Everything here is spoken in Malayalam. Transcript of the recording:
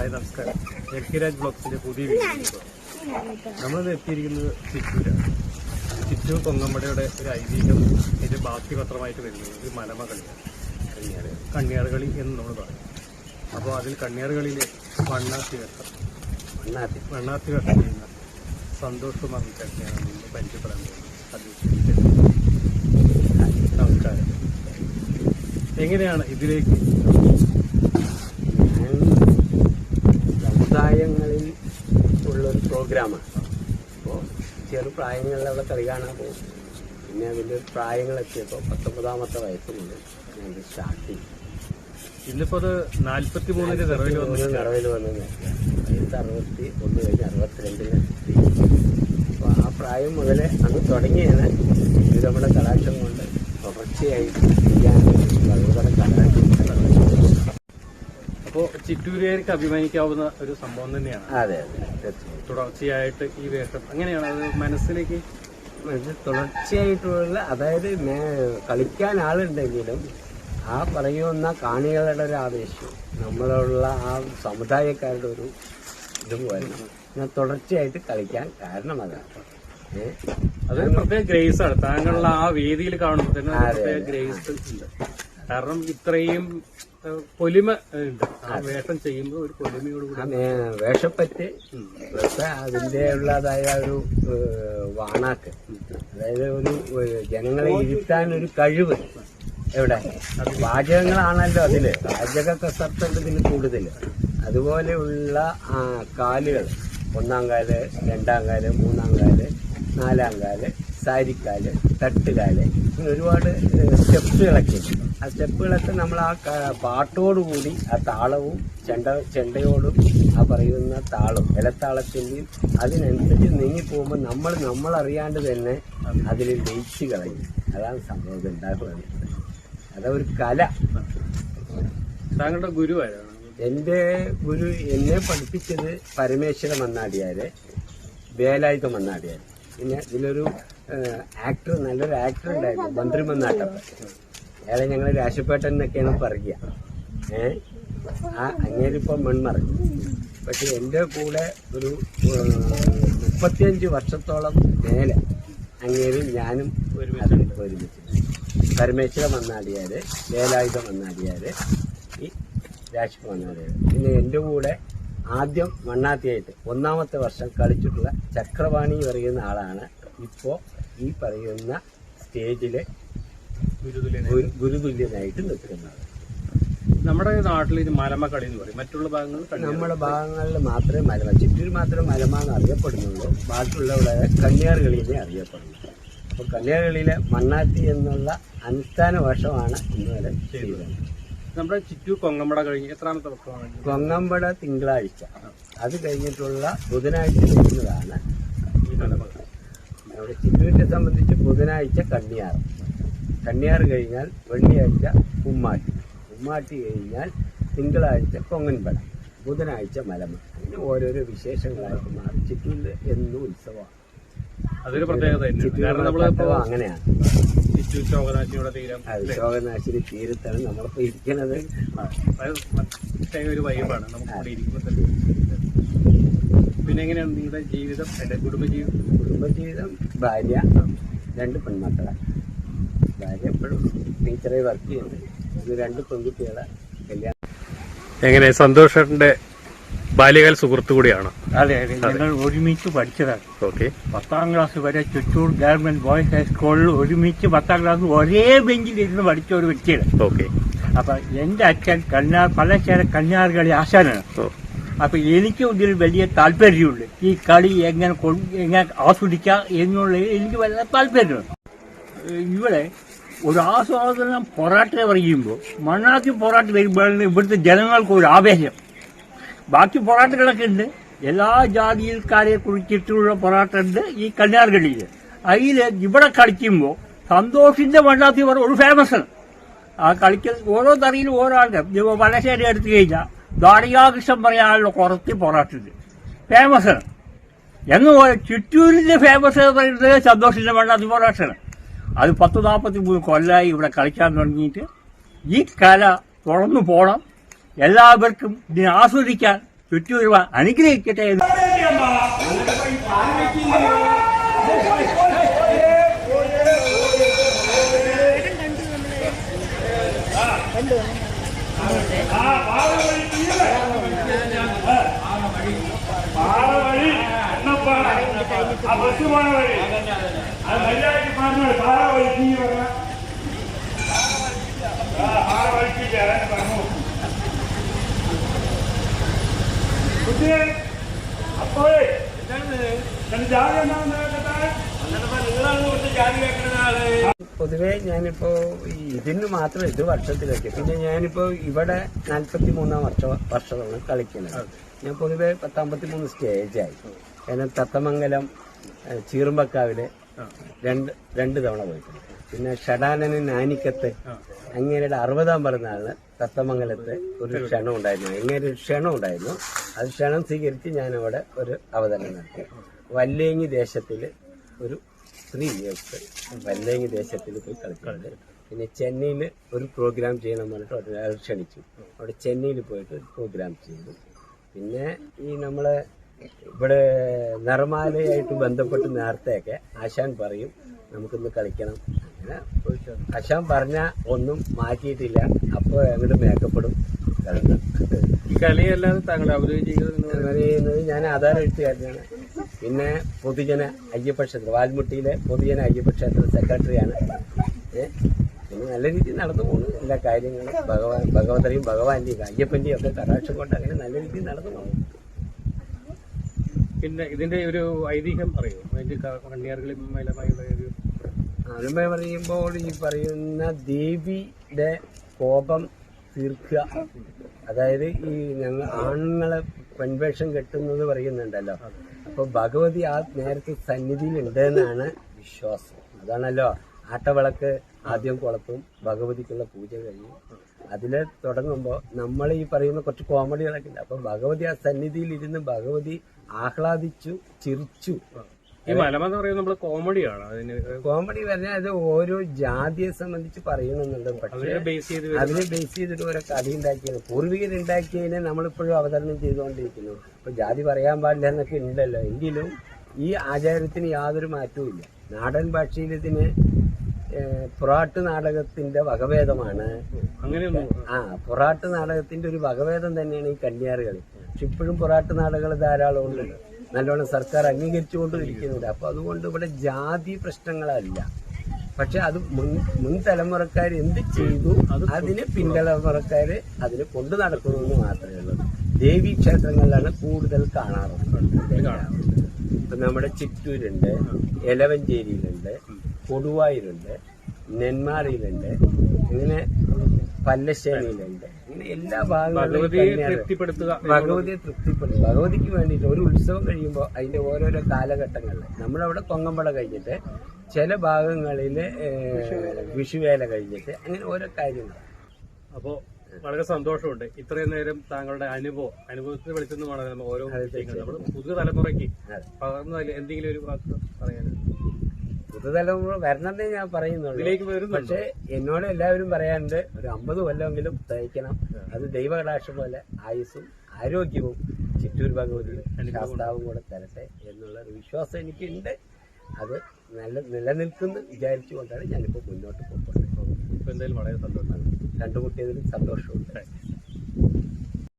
ഹായ് നമസ്കാരം. എൽക്കിരാജ് ബ്ലോഗ്സിന്റെ പുതിയ വീഡിയോ. നമ്മളിത് എത്തിയിരിക്കുന്നത് ചിറ്റൂരാണ്. ചിറ്റൂർ കൊങ്ങമ്പടയുടെ ഒരു ഐതിഹ്യം ഇതിന്റെ ബാക്കി പത്രമായിട്ട് വരുന്നത് ഒരു മലമ കളിയാണ്, കണ്ണിയാർ കളി എന്ന് നമ്മൾ പറയും. അപ്പോൾ അതിൽ കണ്ണിയാർ കളിയിൽ വണ്ണാത്തി വെട്ടം ചെയ്യുന്ന സന്തോഷ് കുമാർ ചേട്ടനെയാണ് നമ്മൾ പരിചയപ്പെടാൻ പോകുന്നത്. നമസ്കാരം. എങ്ങനെയാണ് ഇതിലേക്ക് സമുദായങ്ങളിൽ ഉള്ളൊരു പ്രോഗ്രാമാണ്. അപ്പോൾ ചെറുപ്രായങ്ങളിൽ അവിടെ കളി കാണാൻ പോകും. പിന്നെ അതിൻ്റെ പ്രായങ്ങളെത്തിയപ്പോൾ 19ാമത്തെ വയസ്സ് മുതൽ ഞാൻ സ്റ്റാർട്ട് ചെയ്യും. ഇന്നിപ്പോൾ അത് 43 നിറവിൽ വന്നു. വയസ്സ് 61 കഴിഞ്ഞ് 62 അപ്പോൾ ആ പ്രായം മുതൽ അന്ന് തുടങ്ങിയാണ് ഇത് നമ്മുടെ കലാശം കൊണ്ട് തുടർച്ചയായി ചെയ്യാൻ വളരെ കലാശം. അപ്പോൾ ചിറ്റൂരുകാർക്ക് അഭിമാനിക്കാവുന്ന ഒരു സംഭവം തന്നെയാണ്. അതെ അതെ, തുടർച്ചയായിട്ട് ഈ വേഷം അങ്ങനെയാണ് അത് മനസ്സിലേക്ക് തുടർച്ചയായിട്ടുള്ള, അതായത് കളിക്കാൻ ആളുണ്ടെങ്കിലും ആ പറയുന്ന കാണികളുടെ ഒരു ആവേശം, നമ്മളുള്ള ആ സമുദായക്കാരുടെ ഒരു ഇതും വരണം തുടർച്ചയായിട്ട് കളിക്കാൻ കാരണം അതാണ്. അതൊരു പ്രത്യേക ഗ്രേസ് ആണ്. താങ്കളുടെ ആ വേദിയിൽ കാണുമ്പോൾ തന്നെ പ്രത്യേക ഗ്രേസ് ഉണ്ട്. കാരണം ഇത്രയും പൊലിമ ഉണ്ട്. ആ വേഷം ചെയ്യുമ്പോൾ ഒരു പൊലിമയോടുകൂടി വേഷപ്പറ്റ് അതിന്റെ ഉള്ളതായ ഒരു വാണാക്ക്, അതായത് ഒരു ജനങ്ങളെ ഇരുത്താൻ ഒരു കഴിവ്. എവിടെ പാചകങ്ങളാണല്ലോ അതില്, പാചക കസർത്തുണ്ട് ഇതിൽ കൂടുതൽ. അതുപോലെയുള്ള കാലുകൾ, 1ാം കാല്, 2ാം കാല്, 3ാം കാല്, 4ാം കാല്, സാരിക്കാല്, തട്ടുകാല്, ഇങ്ങനെ ഒരുപാട് സ്റ്റെപ്പുകളൊക്കെ. ആ സ്റ്റെപ്പുകളൊക്കെ നമ്മൾ ആ പാട്ടോടുകൂടി ആ താളവും ചെണ്ടയോടും ആ പറയുന്ന താളവും ഇലത്താളത്തിൻ്റെയും അതിനനുസരിച്ച് നീങ്ങിപ്പോകുമ്പോൾ നമ്മളറിയാണ്ട് തന്നെ അതിൽ ലയിച്ച് കളയും. അതാണ് സംഭവം ഉണ്ടാകുന്നത്. അതൊരു കല. താങ്കളുടെ ഗുരു ആരാണ്? എൻ്റെ ഗുരു എന്നെ പഠിപ്പിച്ചത് പരമേശ്വര മണ്ണാടിയാര്, വേലായുധ മണ്ണാടിയാര്. പിന്നെ ഇതിലൊരു ആക്ടർ, നല്ലൊരു ആക്ടർ ഉണ്ടായിരുന്നു, മന്ത്രി മണ്ണാട്ടപ്പൻ. അയാളെ ഞങ്ങൾ രാശിപ്പേട്ടൻ എന്നൊക്കെയാണ് പറയുക. അങ്ങേരിപ്പം മൺമറഞ്ഞു. പക്ഷെ എൻ്റെ കൂടെ ഒരു 35 വർഷത്തോളം മേലെ അങ്ങേരും ഞാനും ഒരുമിച്ച് പരമേശ്വര മണ്ണാടിയാര്, വേലായുധ മണ്ണാടിയാര്, ഈ രാശി മണ്ണാടിയാര്. പിന്നെ എൻ്റെ കൂടെ ആദ്യം മണ്ണാത്തിയായിട്ട് 1ാമത്തെ വർഷം കളിച്ചിട്ടുള്ള ചക്രവാണി പറയുന്ന ആളാണ് ഇപ്പോൾ ഈ പറയുന്ന സ്റ്റേജില് ഗുരുതുല്യനായിട്ട് നിൽക്കുന്നത്. നമ്മുടെ നാട്ടിൽ ഇത് മലമ കളി എന്ന് പറയും. മറ്റുള്ള ഭാഗങ്ങളിൽ നമ്മുടെ ഭാഗങ്ങളിൽ മാത്രമേ മലമ, ചിറ്റൂർ മാത്രമേ മലമ എന്ന് അറിയപ്പെടുന്നുള്ളൂ. ബാക്കിയുള്ളവിടെ കണ്ണിയാർ കളിയെ അറിയപ്പെടുന്നു. അപ്പോൾ കണ്ണിയാർ കളിയിലെ മണ്ണാത്തി എന്നുള്ള അനുഷ്ഠാന വേഷമാണ് ഇന്നുവരെ ചെയ്തത്. നമ്മുടെ ചിറ്റൂർ കൊങ്ങമ്പട കഴിഞ്ഞ് എത്രാമത്തെ വർഷമാണ്? കൊങ്ങമ്പട തിങ്കളാഴ്ച, അത് കഴിഞ്ഞിട്ടുള്ള ബുധനാഴ്ച ചെയ്യുന്നതാണ് ഈ മലമ. അവിടെ ചിറ്റൂരിനെ സംബന്ധിച്ച് ബുധനാഴ്ച കണ്ണിയാർ കഴിഞ്ഞാൽ വെള്ളിയാഴ്ച ഉമ്മാട്ടി കഴിഞ്ഞാൽ തിങ്കളാഴ്ച കൊങ്ങൻപട, ബുധനാഴ്ച മലമ. അങ്ങനെ ഓരോരോ വിശേഷങ്ങളായിട്ട് മാറി. ചിറ്റൂരിൽ എന്നും ഉത്സവമാണ്. അതൊരു പ്രത്യേകത അങ്ങനെയാണ്. ശോകനാശിനി തീരത്താണ് നമ്മളിപ്പോ ഇരിക്കുന്നത്. ഒരു വൈബാണ് നമുക്ക് ഇരിക്കുമ്പോൾ തന്നെ. പിന്നെ എങ്ങനെയാണ് നിങ്ങളുടെ ജീവിതം, കുടുംബജീവിതം? ഭാര്യ, 2 പെൺമക്കളാണ്. ഭാര്യ എപ്പോഴും ടീച്ചറെ വർക്ക് ചെയ്യുന്നത്. ഇത് 2 പെൺകുട്ടികളെ കല്യാണം. എങ്ങനെ സന്തോഷന്റെ ബാല്യകാല സുഹൃത്തു കൂടിയാണ്? അതെ അതെ, ഞങ്ങൾ ഒരുമിച്ച് പഠിച്ചതാണ്. ഓക്കെ. 10ാം ക്ലാസ് വരെ ചിറ്റൂർ ഗവൺമെന്റ് ബോയ്സ് ഹൈസ്കൂളിൽ ഒരുമിച്ച് 10ാം ക്ലാസ് ഒരേ ബെഞ്ചിലിരുന്ന് പഠിച്ച ഒരു വ്യക്തിയാണ്. ഓക്കെ. അപ്പൊ എന്റെ അച്ഛൻ പലചര കന്യാർ കളി ആശാനാണ്. അപ്പൊ എനിക്ക് ഇതിൽ വലിയ താല്പര്യമുണ്ട്. ഈ കളി എങ്ങനെ ആസ്വദിക്കാം എന്നുള്ളത് എനിക്ക് വളരെ താല്പര്യമുണ്ട്. ഇവിടെ ഒരു ആസ്വാദനം പൊറാട്ട പറയുമ്പോൾ, മണ്ണാത്തി പൊറാട്ട വരുമ്പോഴാണ് ഇവിടുത്തെ ജനങ്ങൾക്ക് ഒരു ആവേശം. ബാക്കി പൊറാട്ടകളൊക്കെ ഉണ്ട്, എല്ലാ ജാതിയിൽക്കാരെ കുറിച്ചിട്ടുള്ള പൊറാട്ട ഉണ്ട് ഈ കന്യാർ കളിയിൽ. അതിൽ ഇവിടെ കളിക്കുമ്പോൾ സന്തോഷിന്റെ മണ്ണാത്തി ഒരു ഫേമസ് ആണ്. ആ കളിക്കൽ ഓരോ തറിയിലും ഓരോ ആൾക്കാർ. വലശ്ശേരി എടുത്തു കഴിഞ്ഞാൽ ദ്വാരകാകൃഷ്ണൻ പറയാനുള്ള കുറച്ച് പൊറാട്ടുണ്ട്, ഫേമസ് ആണ്. എന്ന് ചിറ്റൂരിന്റെ ഫേമസ് എന്ന് പറയുന്നത് സന്തോഷിന്റെ മണ്ണാത്തി പൊറാട്ടാണ്. അത് 10-43 കൊല്ലമായി ഇവിടെ കളിക്കാൻ തുടങ്ങിയിട്ട്. ഈ കല തുറന്നു പോകണം, എല്ലാവർക്കും ഇതിനെ ആസ്വദിക്കാൻ ചുറ്റൂർ അനുഗ്രഹിക്കട്ടെ എന്ന് പൊതുവേ ഞാനിപ്പോ ഇതിന് മാത്രം ഇത് വർഷത്തിലേക്ക് പിന്നെ ഞാനിപ്പോ ഇവിടെ 43-ാം വർഷമാണ് കളിക്കുന്നത്. ഞാൻ പൊതുവെ 53 സ്റ്റേജായി. കാരണം തത്തമംഗലം ചീറുമ്പക്കാവില് രണ്ട് തവണ പോയിട്ടുണ്ട്. പിന്നെ ഷടാനന് നാനിക്കത്ത് അങ്ങേരുടെ 60-ാം പിറന്നാളിന് തത്തമംഗലത്ത് ഒരു ക്ഷണം ഉണ്ടായിരുന്നു. അങ്ങേരെ ഒരു ക്ഷണം ഉണ്ടായിരുന്നു. അത് ക്ഷണം സ്വീകരിച്ച് ഞാനവിടെ ഒരു അവതരണം നടത്തി. വല്ലേങ്ങി ദേശത്തില് ഒരു 3 ഇയേഴ്സ് വല്ലേങ്ങി ദേശത്തിൽ പോയി കളിക്കുന്നുണ്ട്. പിന്നെ ചെന്നൈയിൽ ഒരു പ്രോഗ്രാം ചെയ്യണം പറഞ്ഞിട്ട് ഒരാൾ ക്ഷണിച്ചു. അവിടെ ചെന്നൈയിൽ പോയിട്ട് ഒരു പ്രോഗ്രാം ചെയ്തു. പിന്നെ ഈ നമ്മള് ഇവിടെ നിറമാലയായിട്ട് ബന്ധപ്പെട്ട് നേരത്തെയൊക്കെ ആശാൻ പറയും നമുക്കിന്ന് കളിക്കണം. അങ്ങനെ ആശാൻ പറഞ്ഞ ഒന്നും മാറ്റിയിട്ടില്ല. അപ്പോൾ അങ്ങോട്ട് മേക്കപ്പെടും കളിക്കണം. ഈ കളിയല്ലാതെ താങ്കൾ പറയുന്നത് ഞാൻ ആധാര എഴുത്തുകാരനാണ്. പിന്നെ പൊതുജന അയ്യപ്പക്ഷേത്രം വാൽമുട്ടിയിലെ പൊതുജന അയ്യപ്പക്ഷേത്ര സെക്രട്ടറിയാണ്. പിന്നെ നല്ല രീതിയിൽ നടന്നു പോകുന്നു എല്ലാ കാര്യങ്ങളും. ഭഗവതരെയും ഭഗവാന്റെയും അയ്യപ്പന്റെയും ഒക്കെ കടാക്ഷം കൊണ്ട് അങ്ങനെ നല്ല രീതിയിൽ നടന്നു പോകുന്നു. പിന്നെ ഇതിന്റെ ഒരു ഐതിഹ്യം അറിയോ? അതിന്റെ കന്യാർകളിൽ മലമായുള്ള ഒരു ആലുമ പറയുമ്പോൾ ഈ പറയുന്ന ദേവിയുടെ കോപം തീർക്കുക, അതായത് ഈ ഞങ്ങൾ ആണുങ്ങളെ പെൺവേഷം കെട്ടുന്നത് പറയുന്നുണ്ടല്ലോ. അപ്പൊ ഭഗവതി ആ നേരത്തെ സന്നിധിയിൽ ഉണ്ടെന്നാണ് വിശ്വാസം. അതാണല്ലോ ആട്ടവിളക്ക് ആദ്യം കൊളത്തും ഭഗവതിക്കുള്ള പൂജ കഴിയും. അതില് തുടങ്ങുമ്പോൾ നമ്മൾ ഈ പറയുന്ന കുറച്ച് കോമഡികളൊക്കെ ഉണ്ട്. അപ്പൊ ഭഗവതി ആ സന്നിധിയിൽ ഇരുന്ന് ഭഗവതി ആഹ്ലാദിച്ചു, ചിരിച്ചു. ഈ മലമ എന്ന് പറയുന്നത് നമ്മള് കോമഡിയാണ്. കോമഡി പറഞ്ഞാൽ അത് ഓരോ ജാതിയെ സംബന്ധിച്ച് പറയണമെന്നുണ്ട്. പക്ഷേ അതിനെ ബേസ് ചെയ്തിട്ട് ഓരോ കഥ ഉണ്ടാക്കിയത് പൂർവികരുണ്ടാക്കിയതിനെ നമ്മളിപ്പോഴും അവതരണം ചെയ്തുകൊണ്ടിരിക്കുന്നു. അപ്പൊ ജാതി പറയാൻ പാടില്ല എന്നൊക്കെ ഉണ്ടല്ലോ. എങ്കിലും ഈ ആചാരത്തിന് യാതൊരു മാറ്റവും ഇല്ല. നാടൻ ഭാഷയിൽ ഇതിന് പൊറാട്ട് നാടകത്തിന്റെ വകഭേദമാണ്. പൊറാട്ട് നാടകത്തിന്റെ ഒരു വകഭേദം തന്നെയാണ് ഈ കന്യാറുകളി. പക്ഷെ ഇപ്പോഴും പൊറാട്ട് നാടകങ്ങൾ ധാരാളം ഉണ്ട്. നല്ലോണം സർക്കാർ അംഗീകരിച്ചുകൊണ്ടിരിക്കുന്നുണ്ട്. അപ്പൊ അതുകൊണ്ട് ഇവിടെ ജാതി പ്രശ്നങ്ങളല്ല. പക്ഷെ അത് മുൻ തലമുറക്കാർ എന്ത് ചെയ്തു അതിന് പിൻതലമുറക്കാര് അതിന് കൊണ്ടു നടക്കണമെന്ന് മാത്രമേ ഉള്ളൂ. ദേവീ ക്ഷേത്രങ്ങളിലാണ് കൂടുതൽ കാണാറുള്ളത്. ഇപ്പൊ നമ്മുടെ ചിറ്റൂരുണ്ട്, എലവഞ്ചേരിയിലുണ്ട്, കൊടുവായൂരുണ്ട്, നെന്മാറയിലുണ്ട്, ഇങ്ങനെ പല്ലശ്ശേരിയിലുണ്ട്. ഇങ്ങനെ എല്ലാ ഭാഗങ്ങളിലും ഭഗവതിയെ തൃപ്തിപ്പെടുത്തും. ഭഗവതിക്ക് വേണ്ടിയിട്ട് ഒരു ഉത്സവം കഴിയുമ്പോൾ അതിന്റെ ഓരോരോ കാലഘട്ടങ്ങളിൽ നമ്മളവിടെ കൊങ്ങമ്പട കഴിഞ്ഞിട്ട് ചില ഭാഗങ്ങളിൽ വിഷുവേല കഴിഞ്ഞിട്ട് അങ്ങനെ ഓരോ കാര്യങ്ങൾ. അപ്പോ വളരെ സന്തോഷമുണ്ട് ഇത്രയും നേരം താങ്കളുടെ അനുഭവത്തിൽ വിളിച്ചെന്നുമാണ് നമ്മൾ ഓരോ നമ്മൾ പുതിയ തലമുറയ്ക്ക് പകർന്നതിൽ എന്തെങ്കിലും ഒരു വാക്ക് പറയാൻ? പുതുതലമുറ വരണമെന്നേ ഞാൻ പറയുന്നുള്ളൂ. പക്ഷെ എന്നോട് എല്ലാവരും പറയാറുണ്ട് ഒരു 50 കൊല്ലമെങ്കിലും തയ്ക്കണം. അത് ദൈവകടാക്ഷം പോലെ ആയുസ്സും ആരോഗ്യവും ചിറ്റൂർ ഭഗവതിയും ശാസ്താവും കൂടെ തരട്ടെ എന്നുള്ള ഒരു വിശ്വാസം എനിക്കുണ്ട്. അത് നിലനിൽക്കുന്നു വിചാരിച്ചുകൊണ്ടാണ് ഞാനിപ്പോൾ മുന്നോട്ട് പോകുന്നത്. എന്തായാലും വളരെ സന്തോഷമാണ്. കണ്ടുമുട്ടിയതിൽ സന്തോഷമുണ്ട്.